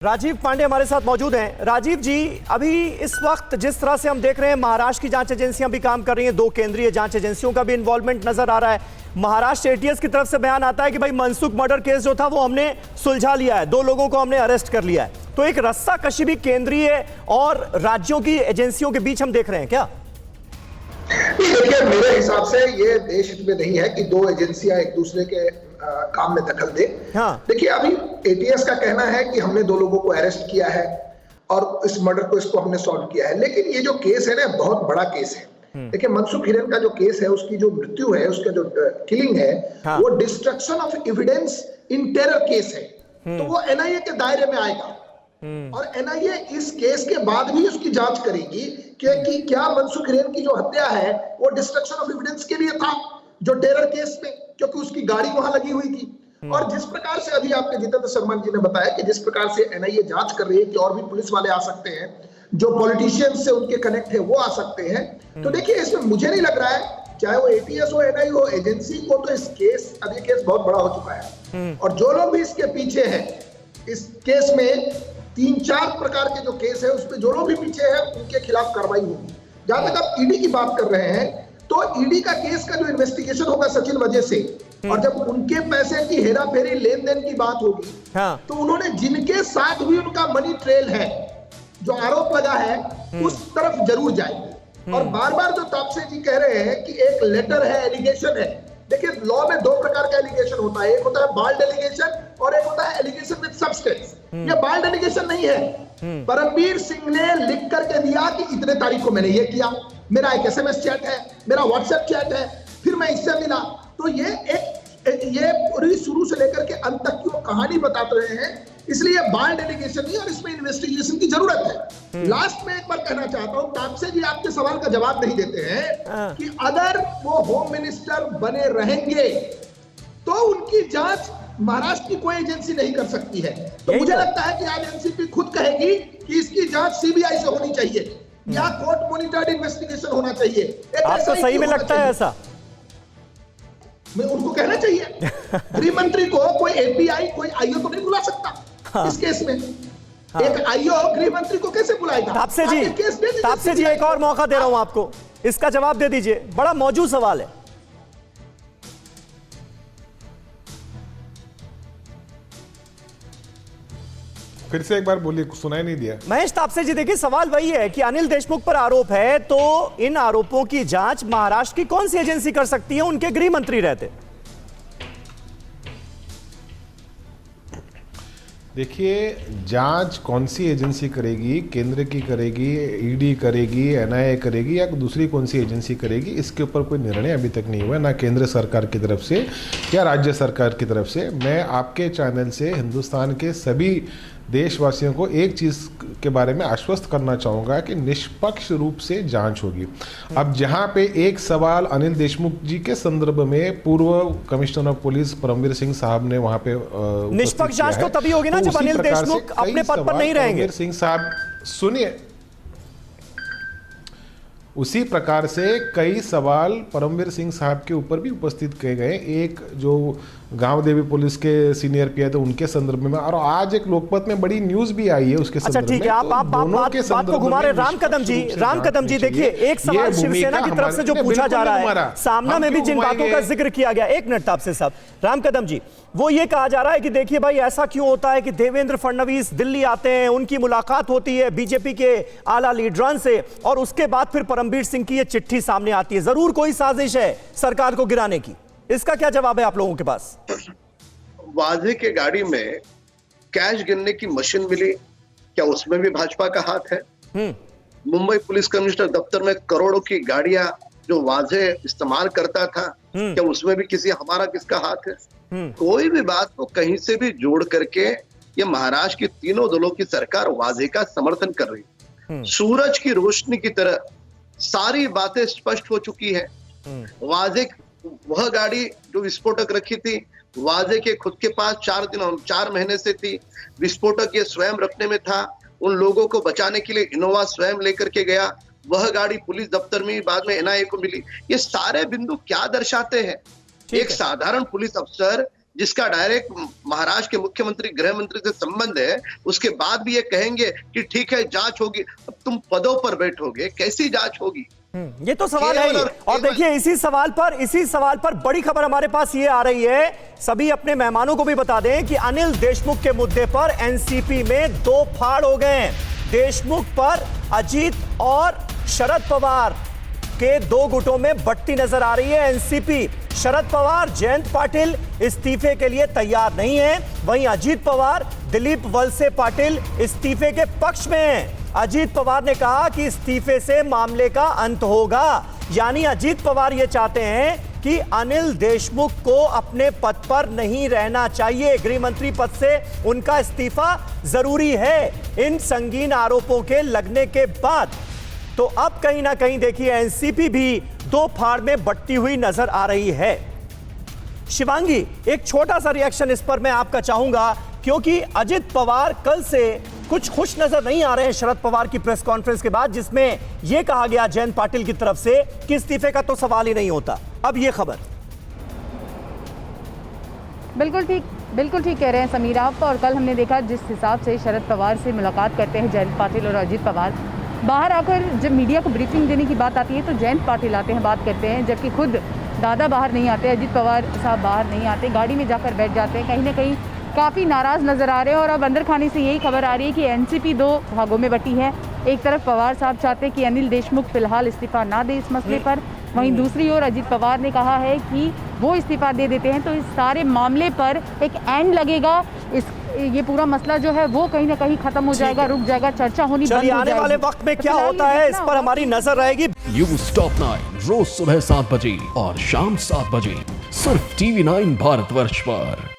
राजीव पांडे हमारे साथ मौजूद हैं। राजीव जी, अभी इस वक्त जिस तरह से हम देख रहे हैं, महाराष्ट्र की जांच एजेंसियां भी काम कर रही हैं, दो केंद्रीय जांच एजेंसियों का भी इन्वॉल्वमेंट नजर आ रहा है। महाराष्ट्र एटीएस की तरफ से बयान आता है कि भाई मनसुख मर्डर केस जो था वो हमने सुलझा लिया है, 2 लोगों को हमने अरेस्ट कर लिया है। तो एक रस्सा कशी भी केंद्रीय और राज्यों की एजेंसियों के बीच हम देख रहे हैं क्या? देखिए, मेरे हिसाब से ये देश हित में नहीं है कि दो एजेंसियां एक दूसरे के काम में दखल दे। हाँ। देखिए, अभी एटीएस का कहना है कि हमने 2 लोगों को अरेस्ट किया है और इस मर्डर को इसको हमने सॉल्व किया है, लेकिन ये जो केस है ना, बहुत बड़ा केस है। देखिए, मनसुख हिरेन का जो केस है, उसकी जो मृत्यु है, उसका जो किलिंग है, हाँ। वो destruction of evidence in terror case है, तो वो एनआईए के दायरे में आएगा। और एनआईए इस केस के बाद भी उसकी जांच करेगी कि क्या मनसुख हिरेन की जो हत्या है वो डिस्ट्रक्शन ऑफ एविडेंस के लिए था, जो टेरर केस में, क्योंकि उसकी गाड़ी वहां लगी हुई थी। और जिस प्रकार से अभी आपके जितेंद्र शर्मा जी ने बताया कि जिस प्रकार से एनआईए जांच कर रही है कि और भी पुलिस वाले आ सकते हैं, जो पॉलिटिशियंस से उनके कनेक्ट है वो आ सकते हैं, तो देखिए, इसमें मुझे नहीं लग रहा है, चाहे वो एटीएस हो, एनआईए हो, एजेंसी को तो इस केस, अब ये केस बहुत बड़ा हो चुका है और जो लोग भी इसके पीछे हैं, इस केस में 3-4 प्रकार के जो केस है, उसमें जो लोग भी पीछे हैं उनके खिलाफ कार्रवाई होगी। जहां तक आप ईडी की बात कर रहे हैं, तो ईडी का केस का जो इन्वेस्टिगेशन होगा सचिन वजह से, और जब उनके पैसे की हेरा फेरी लेन देन की बात होगी, हाँ। तो उन्होंने जिनके साथ भी उनका मनी ट्रेल है, जो आरोप लगा है, उस तरफ जरूर जाएंगे। और बार बार जो तापसे जी कह रहे हैं कि एक लेटर है, एलिगेशन है, देखिए, लॉ में 2 प्रकार का एलिगेशन होता है, एक होता है बाल्ड एलिगेशन और एक होता है एलिगेशन विद सब्सटेंस। ये बाल्ड एलिगेशन नहीं है। परमवीर सिंह ने लिख करके दिया कि इतने तारीख को मैंने ये किया, मेरा एक एसएमएस चैट है, मेरा व्हाट्सएप चैट है, फिर मैं इससे मिला, तो ये पूरी शुरू से लेकर के अंत तक की वो कहानी बताते रहे हैं, इसलिए बाल्ड एलिगेशन नहीं, और इसमें इन्वेस्टिगेशन की जरूरत है। लास्ट में एक बार कहना चाहता हूं, तापसे जी आपके सवाल का जवाब नहीं देते हैं कि अगर वो होम मिनिस्टर बने रहेंगे तो उनकी जांच महाराष्ट्र की कोई एजेंसी नहीं कर सकती है। तो मुझे लगता है कि आज एनसीपी खुद कहेगी कि इसकी जांच सीबीआई से होनी चाहिए या कोर्ट मॉनिटर्ड इन्वेस्टिगेशन होना चाहिए। आपको सही में लगता है ऐसा? मैं उनको कहना चाहिए। गृह मंत्री को कोई एपीआई, कोई आईओ तो नहीं बुला सकता इस केस में। एक आईओ गृह मंत्री को कैसे बुलाएगा? तापसे जी एक और मौका दे रहा हूं आपको, इसका जवाब दे दीजिए, बड़ा मौजूद सवाल है। फिर से एक बार बोलिए, सुनाई नहीं दिया। महेश, तापसे जी देखिए, सवाल वही है कि अनिल देशमुख पर आरोप है, तो इन आरोपों की जांच महाराष्ट्र की कौन सी एजेंसी कर सकती है, उनके गृह मंत्री रहते? देखिए, जांच कौन सी एजेंसी करेगी, केंद्र की करेगी, ईडी करेगी, एनआईए करेगी, या दूसरी कौन सी एजेंसी करेगी, इसके ऊपर कोई निर्णय अभी तक नहीं हुआ, ना केंद्र सरकार की तरफ से या राज्य सरकार की तरफ से। मैं आपके चैनल से हिंदुस्तान के सभी देशवासियों को एक चीज़ के बारे में आश्वस्त करना चाहूँगा कि निष्पक्ष रूप से जांच होगी। अब जहाँ पे एक सवाल अनिल देशमुख जी के संदर्भ में पूर्व commissioner of police Paramvir Singh साहब ने वहाँ पे निष्पक्ष जांच तो तभी होगी ना जब अनिल देशमुख अपने पद पर नहीं रहेंगे। परमवीर सिंह साहब, सुनिए, उसी प्रकार से कई सवाल परमवीर सिंह साहब के ऊपर भी उपस्थित किए गए। एक जो गांव देवी पुलिस के सीनियर पीआई थे उनके संदर्भ में, और आज एक लोकमत में बड़ी न्यूज भी आई है उसके संदर्भ में। अच्छा, ठीक है, आप बात को घुमा रहे। राम कदम जी देखिए, एक सवाल शिवसेना की तरफ से जो पूछा जा रहा है, सामना में भी जिन बातों का जिक्र किया गया, एक मिनट तापसे साहब, राम कदम जी, वो ये कहा जा रहा है कि देखिए भाई, ऐसा क्यों होता है कि देवेंद्र फडणवीस दिल्ली आते हैं, उनकी मुलाकात होती है बीजेपी के आला लीडरान से, और उसके बाद फिर परमवीर सिंह की ये चिट्ठी सामने आती है, जरूर कोई साजिश है सरकार को गिराने की। इसका क्या जवाब है आप लोगों के पास? वाजे के गाड़ी में कैश गिनने की मशीन मिली, क्या उसमें भी भाजपा का हाथ है? मुंबई पुलिस कमिश्नर दफ्तर में करोड़ों की गाड़ियां जो वाजे इस्तेमाल करता था, क्या उसमें भी हमारा किसका हाथ है? कोई भी बात को कहीं से भी जोड़ करके ये महाराष्ट्र की तीनों दलों की सरकार वाजे का समर्थन कर रही है। सूरज की रोशनी की तरह सारी बातें स्पष्ट हो चुकी है। वाजे, वह गाड़ी जो विस्फोटक रखी थी, वाजे के खुद के पास 4 महीने से थी। विस्फोटक ये स्वयं रखने में था, उन लोगों को बचाने के लिए इनोवा स्वयं लेकर के गया। वह गाड़ी पुलिस दफ्तर में बाद में एनआईए को मिली। ये सारे बिंदु क्या दर्शाते हैं? एक साधारण पुलिस अफसर जिसका डायरेक्ट महाराष्ट्र के मुख्यमंत्री गृह मंत्री से संबंध है, उसके बाद भी ये कहेंगे कि ठीक है जांच होगी। अब तुम पदों पर बैठोगे, कैसी जांच होगी? ये तो सवाल है ही। और देखिए इसी सवाल पर बड़ी खबर हमारे पास ये आ रही है, सभी अपने मेहमानों को भी बता दें कि अनिल देशमुख के मुद्दे पर एनसीपी में दो फाड़ हो गए हैं। देशमुख पर अजीत और शरद पवार के दो गुटों में बंटती नजर आ रही है एनसीपी। शरद पवार, जयंत पाटिल इस्तीफे के लिए तैयार नहीं है, वहीं अजीत पवार, दिलीप वलसे पाटिल इस्तीफे के पक्ष में हैं। अजीत पवार ने कहा कि इस्तीफे से मामले का अंत होगा, यानी अजीत पवार ये चाहते हैं कि अनिल देशमुख को अपने पद पर नहीं रहना चाहिए, गृह मंत्री पद से उनका इस्तीफा जरूरी है इन संगीन आरोपों के लगने के बाद। तो अब कहीं ना कहीं देखिए एनसीपी भी दो फाड़ में बंटती हुई नजर आ रही है। शिवांगी, एक छोटा सा रिएक्शन इस पर मैं आपका चाहूंगा, क्योंकि अजित पवार कल से कुछ खुश नजर नहीं आ रहे हैं शरद पवार की प्रेस कॉन्फ्रेंस के बाद, जिसमें यह कहा गया जयंत पाटिल की तरफ से कि इस्तीफे का तो सवाल ही नहीं होता। अब यह खबर बिल्कुल ठीक कह रहे हैं समीर आप। और कल हमने देखा जिस हिसाब से शरद पवार से मुलाकात करते हैं जयंत पाटिल और अजीत पवार, बाहर आकर जब मीडिया को ब्रीफिंग देने की बात आती है तो जयंत पाटिल आते हैं, बात करते हैं, जबकि खुद दादा बाहर नहीं आते, अजीत पवार साहब बाहर नहीं आते, गाड़ी में जाकर बैठ जाते हैं, कहीं ना कहीं काफ़ी नाराज़ नज़र आ रहे हैं। और अब अंदर खाने से यही खबर आ रही है कि एनसीपी दो भागों में बटी है। एक तरफ पवार साहब चाहते हैं कि अनिल देशमुख फिलहाल इस्तीफा ना दे इस मसले पर, वहीं दूसरी ओर अजीत पवार ने कहा है कि वो इस्तीफा दे देते हैं तो इस सारे मामले पर एक एंड लगेगा, ये पूरा मसला जो है वो कहीं ना कहीं खत्म हो जाएगा, रुक जाएगा, चर्चा होनी बंद हो जाएगी। आने वाले वक्त में क्या होता है इस पर हमारी नजर रहेगी। न्यूज़ टॉप 9 रोज सुबह 7 बजे और शाम 7 बजे सिर्फ TV9 भारतवर्ष पर।